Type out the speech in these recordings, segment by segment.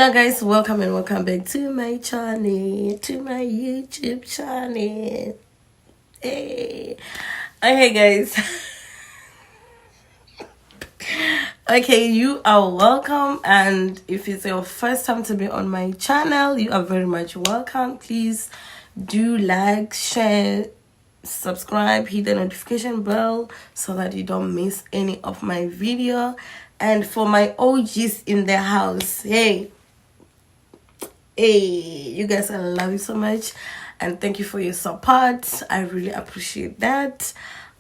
Hello guys, welcome and welcome back to my channel, to my YouTube channel. Hey, okay guys. Okay, you are welcome, and if it's your first time to be on my channel, you are very much welcome. Please do like, share, subscribe, hit the notification bell so that you don't miss any of my video. And for my OGs in the house, hey, you guys, I love you so much and thank you for your support. I really appreciate that.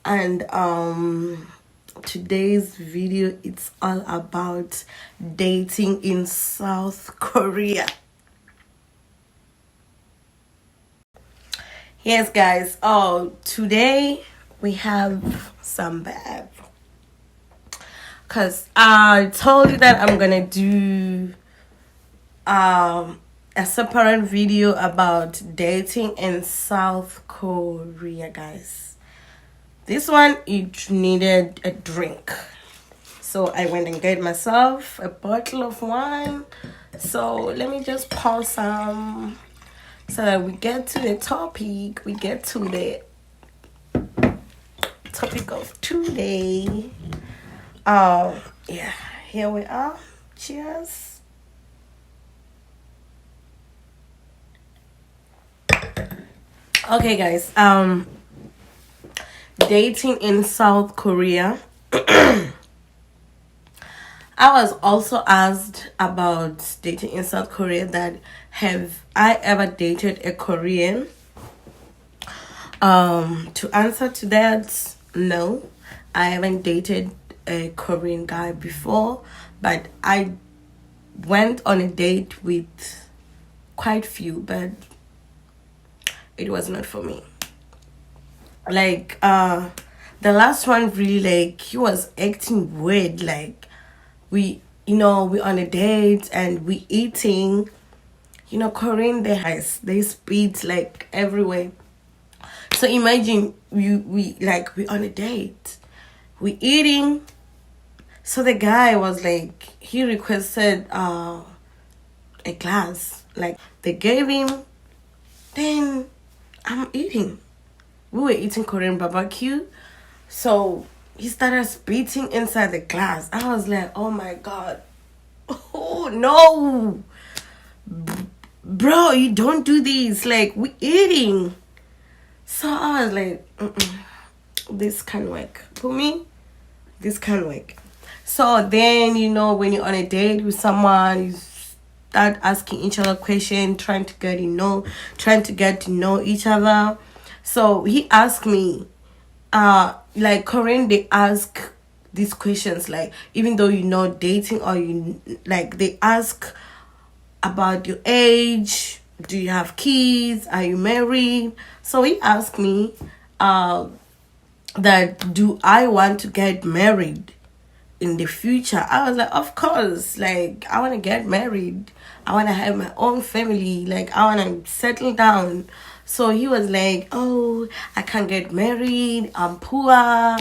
And today's video, it's all about dating in South Korea. Yes guys, today we have some bad, because I told you that I'm gonna do a separate video about dating in South Korea, guys. This one, it needed a drink, so I went and got myself a bottle of wine. So let me just pour some so that we get to the topic. We get to the topic of today. Yeah, here we are. Cheers. Okay guys, dating in South Korea. I was also asked about dating in South Korea, that have I ever dated a Korean? To answer to that, no, I haven't dated a Korean guy before, but I went on a date with quite few, but it was not for me. Like the last one, really, like, he was acting weird. Like, we on a date and we eating, Korean, they spit like everywhere. So imagine we on a date, we eating. So the guy was like, he requested a glass, like they gave him, then I'm eating. We were eating Korean barbecue, so he started spitting inside the glass. I was like, oh my god, oh no, bro, you don't do this, like, we eating. So I was like, this can't work for me, this can't work. So then, when you're on a date with someone, you start asking each other questions, trying to get to know each other. So he asked me, like, Korean, they ask these questions, like, even though dating, or they ask about your age, do you have kids, are you married? So he asked me that, do I want to get married in the future? I was like, of course, like, I want to get married, I want to have my own family, like, I want to settle down. So he was like, oh, I can't get married, I'm poor. I'm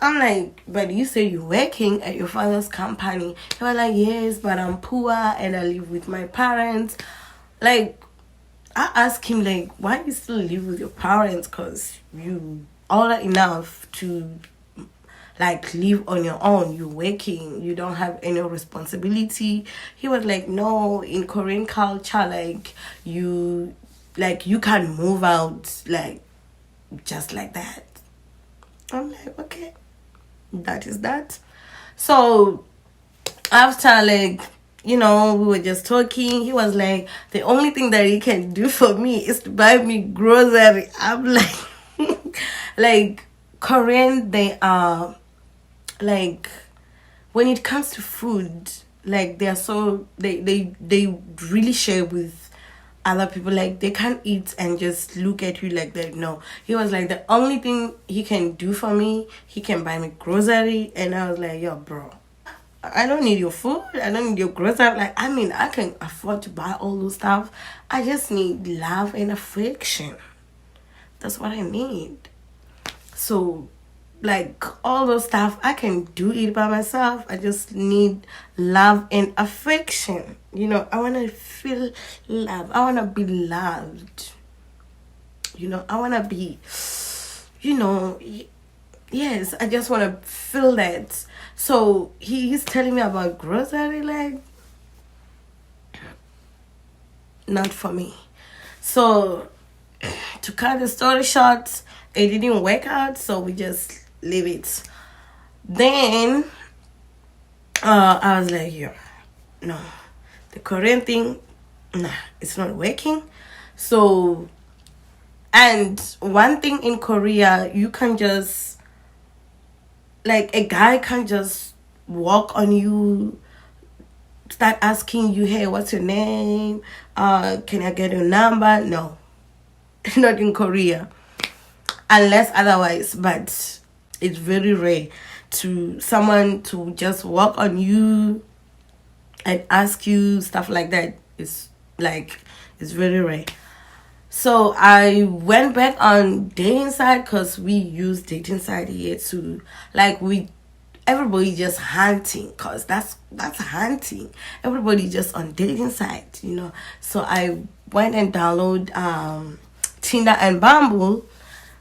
like, but you say you're working at your father's company. He was like, yes, but I'm poor and I live with my parents. Like, I asked him, like, why you still live with your parents? Because you older enough to, like, live on your own. You're working, you don't have any responsibility. He was like, no, in Korean culture, like, you can move out, like, just like that. I'm like, okay, that is that. So after, like, we were just talking, he was like, the only thing that he can do for me is to buy me grocery. I'm like, like, Korean, they are, like, when it comes to food, like, they are so, they really share with other people. Like, they can't eat and just look at you like that. No, he was like, the only thing he can do for me, he can buy me grocery. And I was like, yo, bro, I don't need your food, I don't need your grocery. Like, I mean, I can afford to buy all those stuff. I just need love and affection. That's what I need. So like all those stuff, I can do it by myself. I just need love and affection. I want to feel love. I want to be loved. I want to be, yes, I just want to feel that. So he's telling me about grocery, like, not for me. So to cut the story short, it didn't work out, so we just leave it. Then I was like, yeah, no, the Korean thing, nah, it's not working. So, and one thing in Korea, you can just, like, a guy can just walk on you, start asking you, hey, what's your name? Can I get your number? No, not in Korea, unless otherwise. But it's very rare to someone to just walk on you and ask you stuff like that. It's very rare. So I went back on dating site, because we use dating site here to, like, everybody just hunting, because that's hunting. Everybody just on dating site, So I went and download Tinder and Bumble.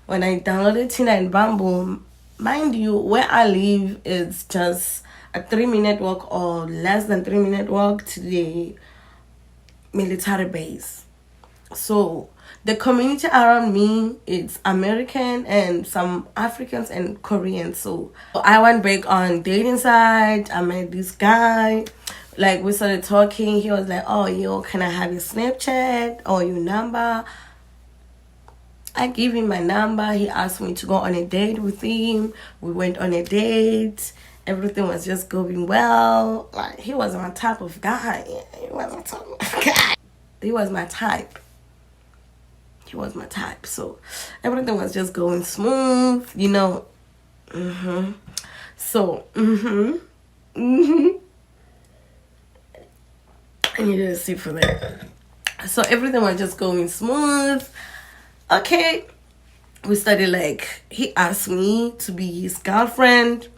When I downloaded Tinder and Bumble, mind you, where I live is just a 3-minute walk or less than 3-minute walk to the military base. So the community around me is American and some Africans and Koreans. So I went back on dating site. I met this guy. Like, we started talking. He was like, oh, yo, can I have your Snapchat or your number? I gave him my number. He asked me to go on a date with him. We went on a date. Everything was just going well. Like, he was my type of guy. He was my type of guy. He was my type. He was my type. So everything was just going smooth, So, I need to see for that. So everything was just going smooth. Okay. We started, like, he asked me to be his girlfriend.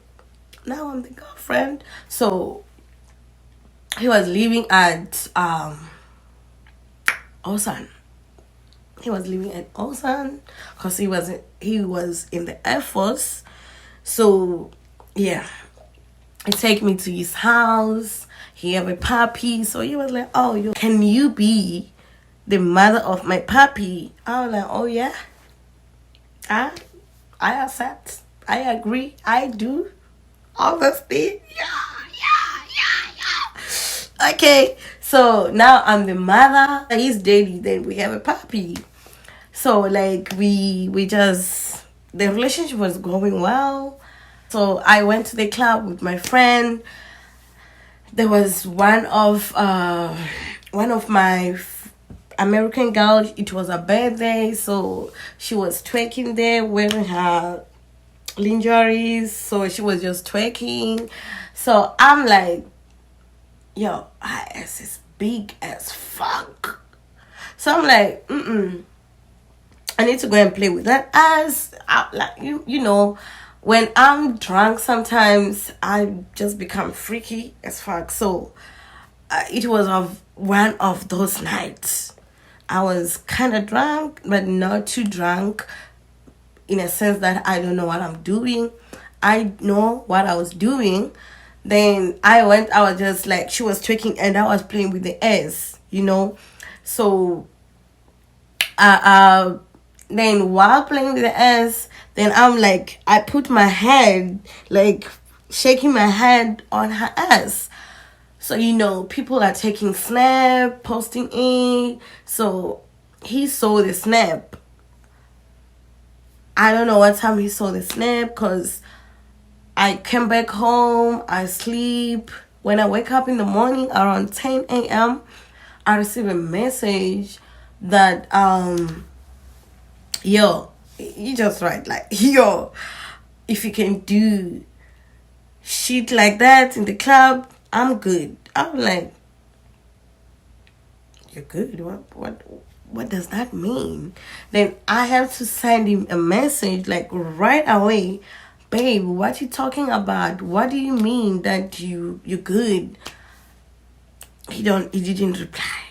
Now I'm the girlfriend. So he was living at Osan. He was living at Osan because he was in the Air Force. So yeah, he take me to his house. He have a puppy. So he was like, oh, can you be the mother of my puppy? I was like, oh yeah, I accept. I agree. I do. Obviously, yeah. Okay, so now I'm the mother. He's daddy. Then we have a puppy. So, like, we just, the relationship was going well. So I went to the club with my friend. There was one of my American girls. It was her birthday, so she was twerking there, wearing her lingeries. So she was just twerking. So I'm like, yo, her ass is big as fuck. So I'm like, I need to go and play with that ass. Like, when I'm drunk, sometimes I just become freaky as fuck. So it was one of those nights. I was kind of drunk, but not too drunk, in a sense that I don't know what I'm doing. I know what I was doing. Then I was just like, she was twerking and I was playing with the ass, So then while playing with the ass, then I'm like, I put my head, like, shaking my head on her ass. So, people are taking snap, posting it. So he saw the snap. I don't know what time he saw the snap, because I came back home, I sleep. When I wake up in the morning around 10 a.m., I receive a message that, yo, you just write, like, yo, if you can do shit like that in the club, I'm good. I'm like, you're good? What does that mean? Then I have to send him a message, like, right away. babe, what you talking about? What do you mean that you're good? He didn't reply.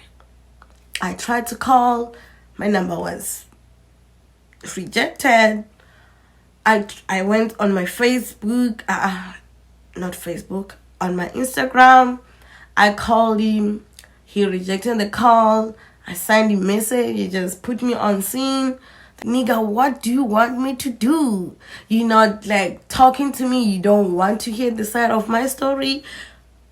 I tried to call, my number was rejected. I went on my Facebook, not Facebook, on my Instagram. I called him. He rejected the call. I signed a message. He just put me on scene. Nigga, what do you want me to do? You're not like talking to me. You don't want to hear the side of my story.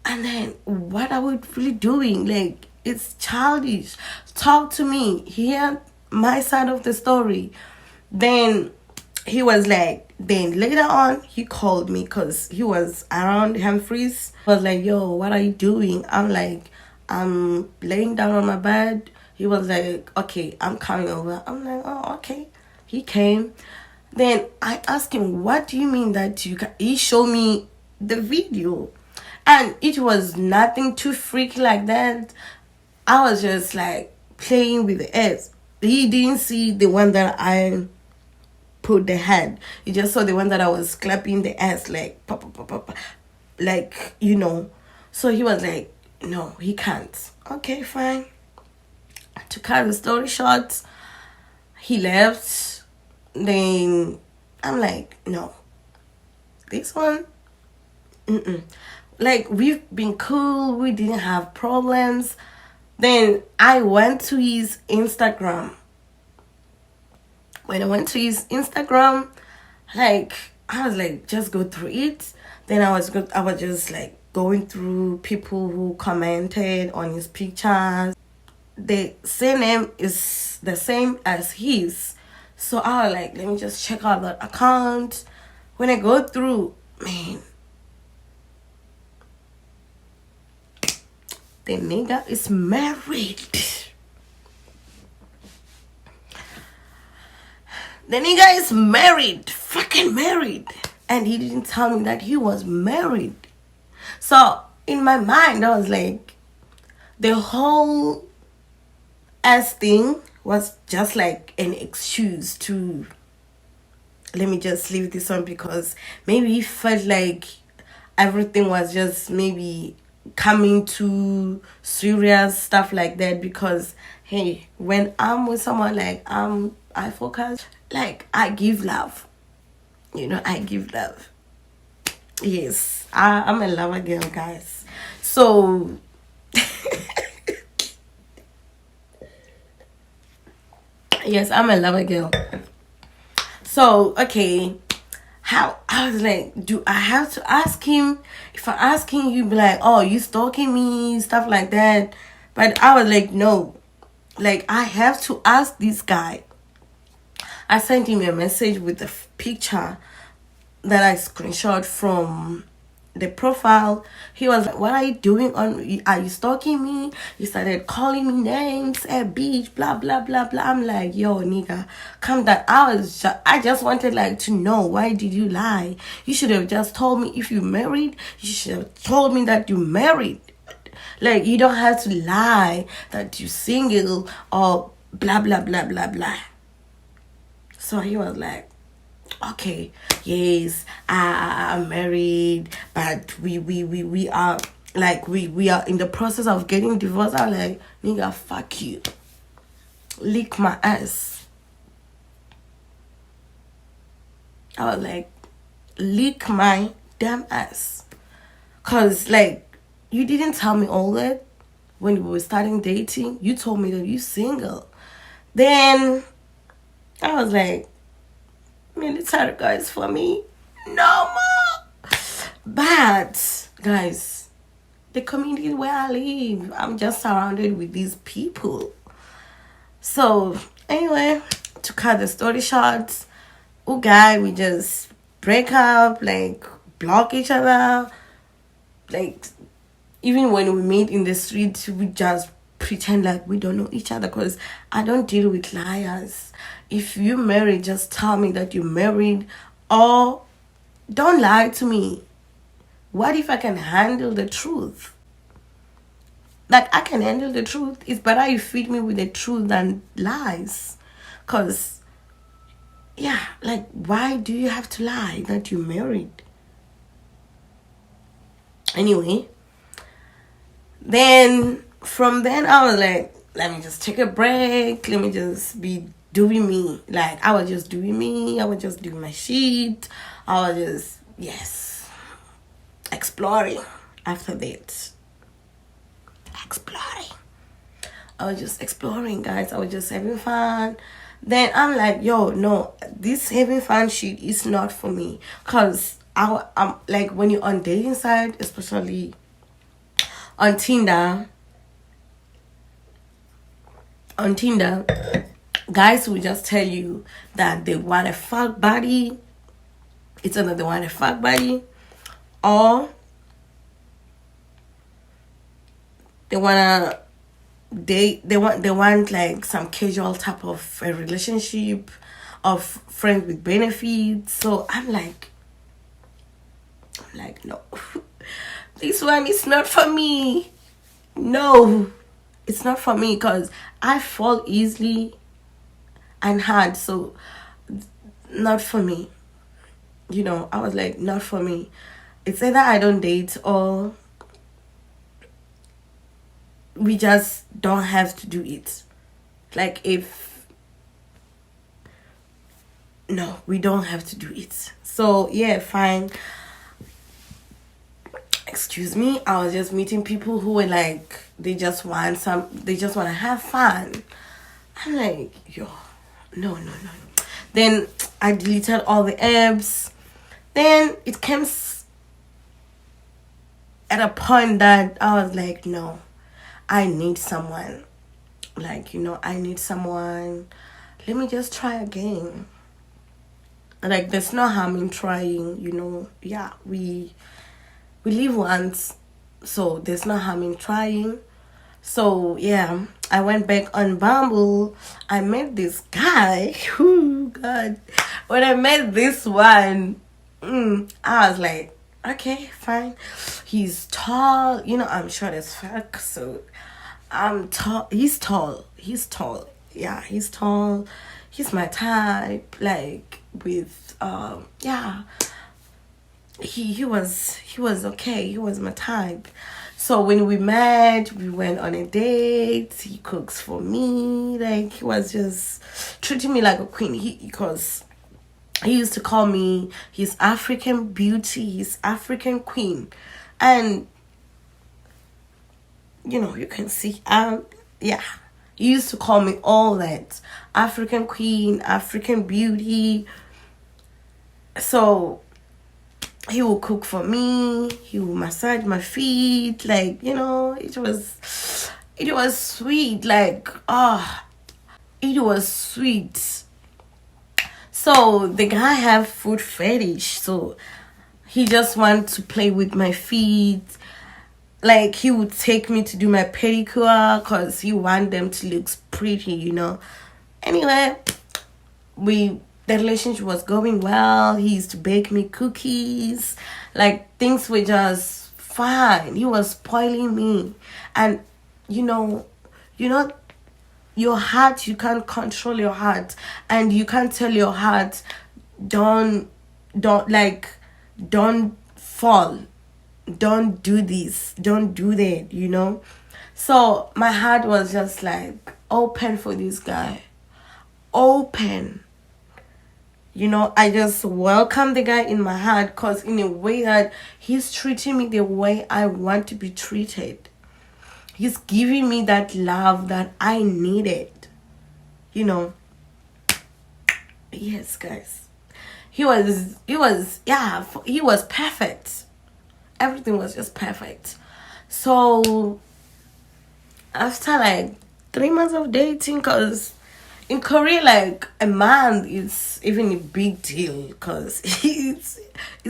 And then what are we really doing? Like, it's childish. Talk to me. Hear my side of the story. Then he was like, then later on, he called me because he was around Humphreys. He was like, yo, what are you doing? I'm like, I'm laying down on my bed. He was like, okay, I'm coming over. I'm like, oh, okay. He came. Then I asked him, what do you mean that you can? He showed me the video. And it was nothing too freaky like that. I was just like playing with the ass. He didn't see the one that I put the head. He just saw the one that I was clapping the ass like pop, pop, pop, pop, like, you know. So he was like, no, he can't. Okay, fine. To cut the story short, he left. Then I'm like, no, this one, like, we've been cool, we didn't have problems. Then I went to his Instagram. When I went to his Instagram, like, I was like, just go through it. Then I was just like going through people who commented on his pictures. The surname is the same as his. So I was like, let me just check out that account. When I go through, man, the nigga is married. The nigga is married. Fucking married. And he didn't tell me that he was married. So in my mind, I was like, the whole ass thing was just like an excuse to, let me just leave this one, because maybe he felt like everything was just maybe coming to serious stuff like that. Because hey, when I'm with someone, like, I focus, like, I give love, I give love. Yes, I'm a lover girl, guys. So yes, I'm a lover girl. So okay, how, I was like, do I have to ask him? If I ask him, he'd be like, oh, you stalking me, stuff like that. But I was like, no, like, I have to ask this guy. I sent him a message with a picture that I screenshot from the profile. He was like, what are you doing are you stalking me? He started calling me names, a bitch, blah blah blah blah. I'm like, yo, nigga, calm down. I just wanted, like, to know, why did you lie? You should have just told me if you married. You should have told me that you married. Like, you don't have to lie that you single or blah blah blah blah blah. So he was like, okay, yes, I'm married, but we are, like, we are in the process of getting divorced. I'm like, nigga, fuck you, lick my ass. I was like, lick my damn ass. Cause, like, you didn't tell me all that when we were starting dating. You told me that you single. Then I was like, military guys for me no more. But guys, the community where I live, I'm just surrounded with these people. So anyway, to cut the story short, guy, we just break up, like, block each other. Like, even when we meet in the street, we just pretend like we don't know each other, because I don't deal with liars. If you married, just tell me that you're married, or don't lie to me. What if I can handle the truth? Like, I can handle the truth. It's better you feed me with the truth than lies. Because yeah, like, why do you have to lie that you're married? Anyway, then from then I was like, let me just take a break. Let me just be doing me. Like, I was just doing me. I was just doing my shit. I was just, yes, exploring after that. Exploring. I was just exploring, guys. I was just having fun. Then I'm like, yo, no, this having fun shit is not for me. Because I'm like, when you're on dating side, especially on Tinder, guys will just tell you that they want a fuck body. It's either they want a fuck body, or they wanna they want like some casual type of a relationship of friends with benefits. So I'm like, no. This one is not for me. No, it's not for me, because I fall easily and hard. So not for me. I was like, not for me. It's either I don't date, or we just don't have to do it. Like, if no, we don't have to do it. So yeah, fine. Excuse me, I was just meeting people who were like, they just want to have fun. I'm like, yo, no. Then I deleted all the apps. Then it came at a point that I was like, no, I need someone. Like, I need someone. Let me just try again. Like, there's no harm in trying. Yeah, we live once, so there's no harm in trying. So yeah, I went back on Bumble. I met this guy. Oh God, when I met this one, I was like, okay, fine. He's tall. I'm short as fuck, so I'm tall. He's tall. Yeah, he's tall. He's my type. Like, with yeah. He was okay. He was my type. So when we met, we went on a date. He cooks for me. Like, he was just treating me like a queen. Because he used to call me his African beauty, his African queen. And you can see, yeah, he used to call me all that. African queen, African beauty. So he will cook for me. He will massage my feet. Like, it was sweet. Like, it was sweet. So the guy have foot fetish. So he just want to play with my feet. Like, he would take me to do my pedicure because he want them to look pretty, Anyway, the relationship was going well. He used to bake me cookies. Like, things were just fine. He was spoiling me. And your heart, you can't control your heart. And you can't tell your heart, don't fall. Don't do this. Don't do that, So my heart was just like open for this guy. Open. I just welcome the guy in my heart, because in a way that he's treating me the way I want to be treated. He's giving me that love that I needed. Yes, guys. He was perfect. Everything was just perfect. So after like 3 months of dating, because in Korea, like, a month is even a big deal, because it's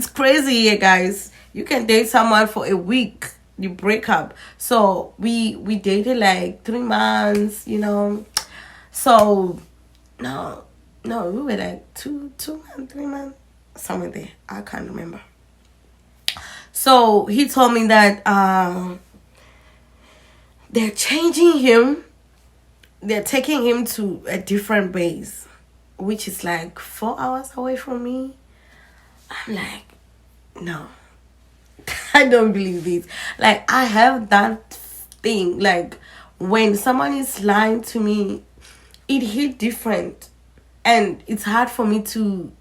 crazy here, guys. You can date someone for a week, you break up. So we dated like 3 months, So no, we were like 2 months, 3 months, somewhere there. I can't remember. So he told me that they're changing him. They're taking him to a different base. which is like 4 hours away from me. I'm like, no, I don't believe this. Like, I have that thing. Like, when someone is lying to me, it hit different, and it's hard for me to,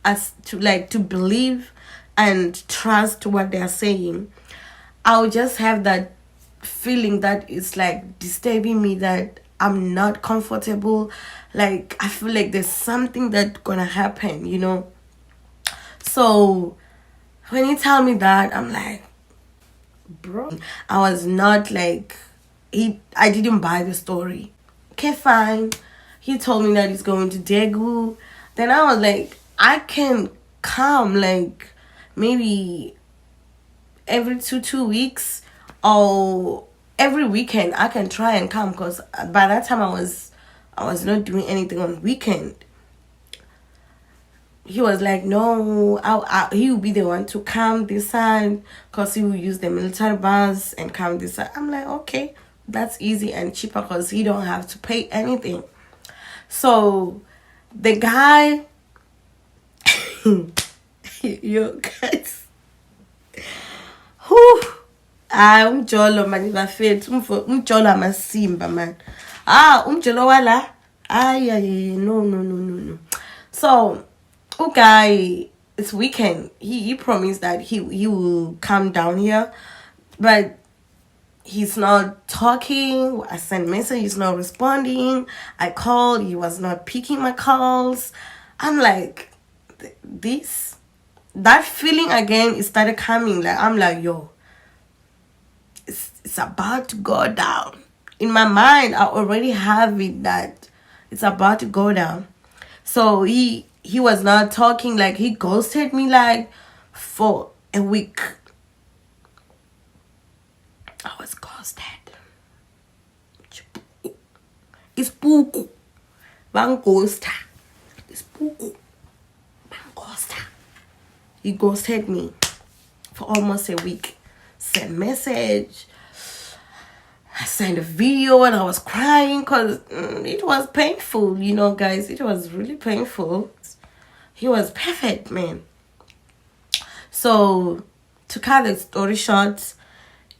to believe and trust what they're saying. I'll just have that feeling that it's like disturbing me, that I'm not comfortable. Like, I feel like there's something that's gonna happen, you know. So when he tell me that, I'm like, bro, I was not like, I didn't buy the story. Okay, fine. He told me that he's going to Daegu. Then I was like, I can come like maybe every two weeks, or every weekend I can try and come, because by that time I was not doing anything on weekend. He was like, no, he will be the one to come this side, because he will use the military bus and come this side. I'm like, okay, that's easy and cheaper, because he don't have to pay anything. So the guy, you guys, whew, umjolo man bafethu, umjolo amasimba man. Umjolo wala. Ay, no. So, okay, it's weekend. He promised that he will come down here, but he's not talking. I sent message, he's not responding. I called, he was not picking my calls. I'm like, that feeling again, it started coming. Like, I'm like, yo, it's about to go down. In my mind, I already have it that it's about to go down. So he was not talking. Like, he ghosted me like for a week. I was ghosted. It's puku. Bang ghosta. It's puku. Bang ghosta. He ghosted me for almost a week. Sent message. I sent a video and I was crying because it was painful, you know, guys. It was really painful. He was perfect, man. So, to cut the story short,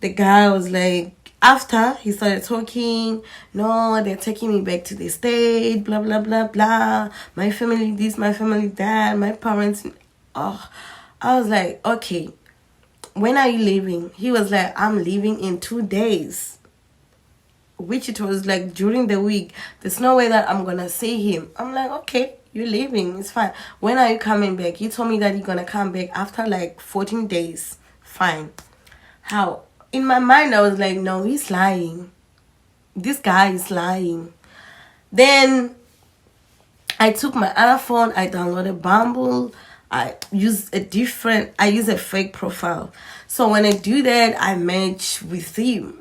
the guy was like, after he started talking, no, they're taking me back to the state, blah, blah, blah, blah. My family this, my family that, my parents. Oh, I was like, okay, when are you leaving? He was like, I'm leaving in 2 days. Which it was like during the week. There's no way that I'm gonna see him. I'm like, okay, you're leaving, it's fine. When are you coming back? He told me that he's gonna come back after like 14 days. Fine. How? In my mind, I was like, no, he's lying. This guy is lying. Then I took my other phone, I downloaded Bumble. I use a fake profile. So when I do that, I match with him.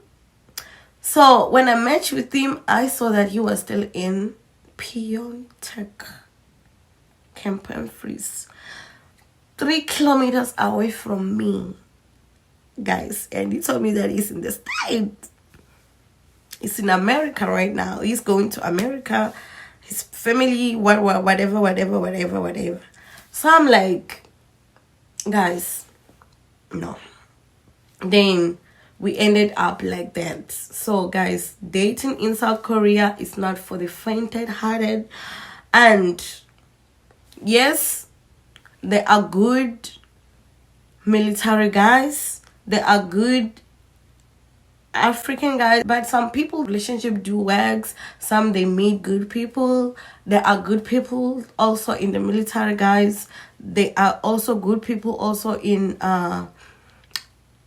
So when I matched with him, I saw that he was still in Pyeongtaek, Camp Freeze, 3 kilometers away from me, guys. And he told me that he's in the States. He's in America right now. He's going to America. His family, whatever. So I'm like, guys, no. Then we ended up like that. So guys, dating in South Korea is not for the faint-hearted. And yes, there are good military guys, there are good African guys, but some people relationship do works. Some they meet good people. There are good people also in the military guys. There are also good people also in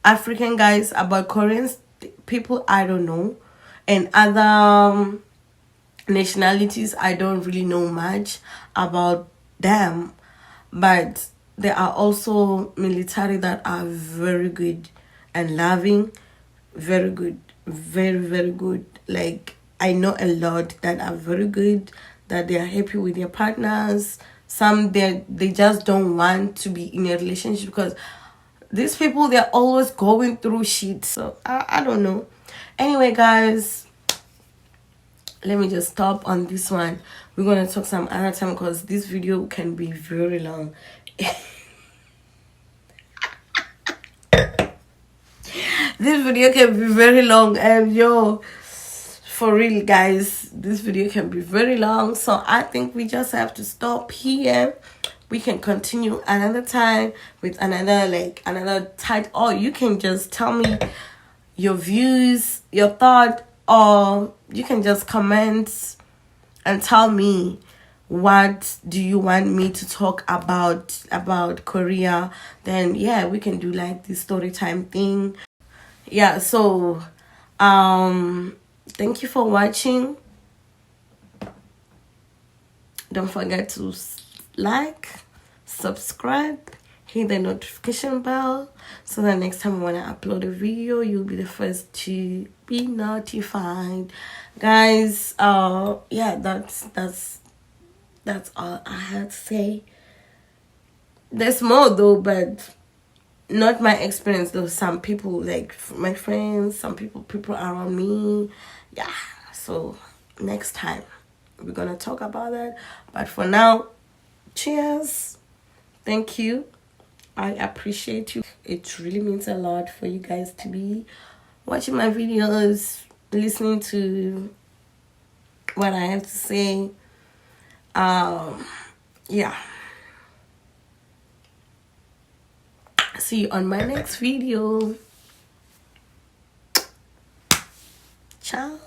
African guys. About Koreans people, I don't know, and other nationalities, I don't really know much about them. But there are also military that are very good and loving, very good, very good. Like, I know a lot that are very good, that they are happy with their partners. Some they just don't want to be in a relationship because these people, they're always going through shit. So I don't know. Anyway, guys, let me just stop on this one. We're gonna talk some other time because this video can be very long. This video can be very long, and yo, for real guys, this video can be very long, so I think we just have to stop here. We can continue another time with another type, or you can just tell me your views, your thought, or you can just comment and tell me what do you want me to talk about Korea. Then yeah, we can do like this story time thing. Yeah, so thank you for watching. Don't forget to like, subscribe, hit the notification bell so that next time when I upload a video, you'll be the first to be notified. Guys, yeah, that's all I had to say. There's more though, but not my experience though. Some people, like my friends, some people around me, yeah. So next time we're gonna talk about that, but for now, cheers. Thank you. I appreciate you. It really means a lot for you guys to be watching my videos, listening to what I have to say. Yeah, see you on my next video. Ciao.